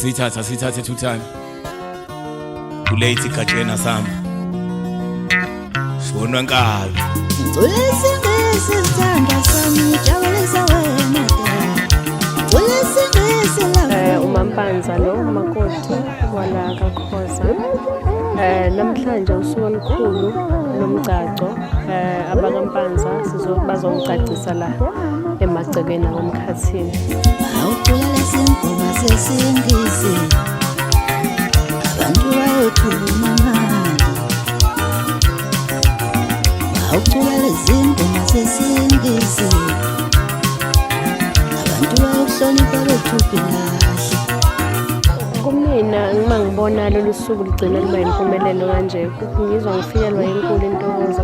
asithathe tuthane kulate igajena samba shonwa nkabi Ulisingisi sithanda sami jabulisa wena Ulisingisi la uMampanza lo makoti wala kaKhoza namhlanje usuku olukhulu lomgcaco abakampanza bazongicacisa la emagcekeni akomkhathini Awucula singoma sesingisi abantu bayothuma manje Awucula izingoma sesingisi abantu bayohlonipha bethupi kahle kumina ngima ngibona lolu suku ligcina liba impumelelo kanje ngizwa ngifikelwa inkulu